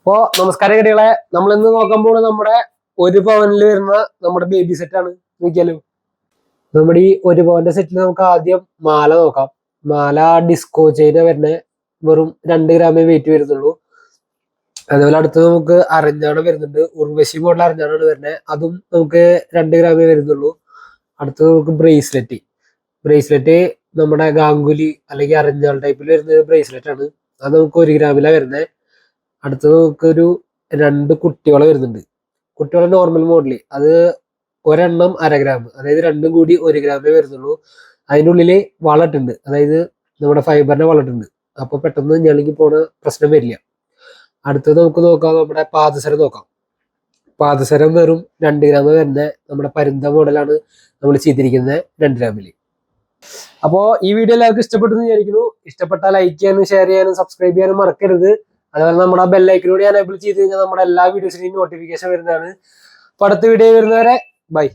അപ്പോ നമസ്കാരം കുട്ടികളെ, നമ്മൾ ഇന്ന് നോക്കുമ്പോൾ നമ്മുടെ ഒരു പവനിൽ വരുന്ന നമ്മുടെ ബേബി സെറ്റ് ആണ്. നോക്കിയാലോ, നമ്മുടെ ഈ ഒരു പവന്റെ സെറ്റിൽ നമുക്ക് ആദ്യം മാല നോക്കാം. മാല ഡിസ്കോ ചെയിന വരുന്ന വെറും 2 ഗ്രാമേ വെയിറ്റ് വരുന്നുള്ളൂ. അതുപോലെ അടുത്ത് നമുക്ക് അരഞ്ഞാണം വരുന്നുണ്ട്. ഉർവശി മോഡൽ അരഞ്ഞാണാണ് വരുന്നത്. അതും നമുക്ക് 2 ഗ്രാമേ വരുന്നുള്ളൂ. അടുത്ത് നമുക്ക് ബ്രേസ്ലെറ്റ് നമ്മുടെ ഗാംഗുലി അല്ലെങ്കിൽ അരഞ്ഞാൾ ടൈപ്പിൽ വരുന്ന ബ്രേസ്ലെറ്റ് ആണ്. അത് നമുക്ക് 1 ഗ്രാമിലാണ് വരുന്നത്. അടുത്തത് നമുക്കൊരു 2 കുട്ടികളെ വരുന്നുണ്ട്. കുട്ടികളെ നോർമൽ മോഡല്, അത് ഒരെണ്ണം 1/2 ഗ്രാം, അതായത് രണ്ടും കൂടി 1 ഗ്രാമേ വരുന്നുള്ളൂ. അതിൻ്റെ ഉള്ളില് വളട്ടുണ്ട്, അതായത് നമ്മുടെ ഫൈബറിന്റെ വളട്ടുണ്ട്. അപ്പൊ പെട്ടെന്ന് ഞെളിങ്ങി പോണ പ്രശ്നം വരില്ല. അടുത്തത് നമുക്ക് നോക്കാം, നമ്മുടെ പാദസരം നോക്കാം. പാദസരം വെറും 2 ഗ്രാം വരുന്ന നമ്മുടെ പരുന്ത മോഡലാണ് നമ്മൾ ചെയ്തിരിക്കുന്നത് 2 ഗ്രാമില്. അപ്പോ ഈ വീഡിയോ എല്ലാവർക്കും ഇഷ്ടപ്പെട്ടെന്ന് വിചാരിക്കുന്നു. ഇഷ്ടപ്പെട്ടാൽ ലൈക്ക് ചെയ്യാനും ഷെയർ ചെയ്യാനും സബ്സ്ക്രൈബ് ചെയ്യാനും മറക്കരുത്. അതുപോലെ നമ്മുടെ ബെല്ലൈക്കനോട് ഞാൻ എനേബിൾ ചെയ്ത് കഴിഞ്ഞാൽ നമ്മുടെ എല്ലാ വീഡിയോസിന്റെയും നോട്ടിഫിക്കേഷൻ വരുന്നതാണ്. അപ്പൊ അടുത്ത വീഡിയോ വരുന്നവരെ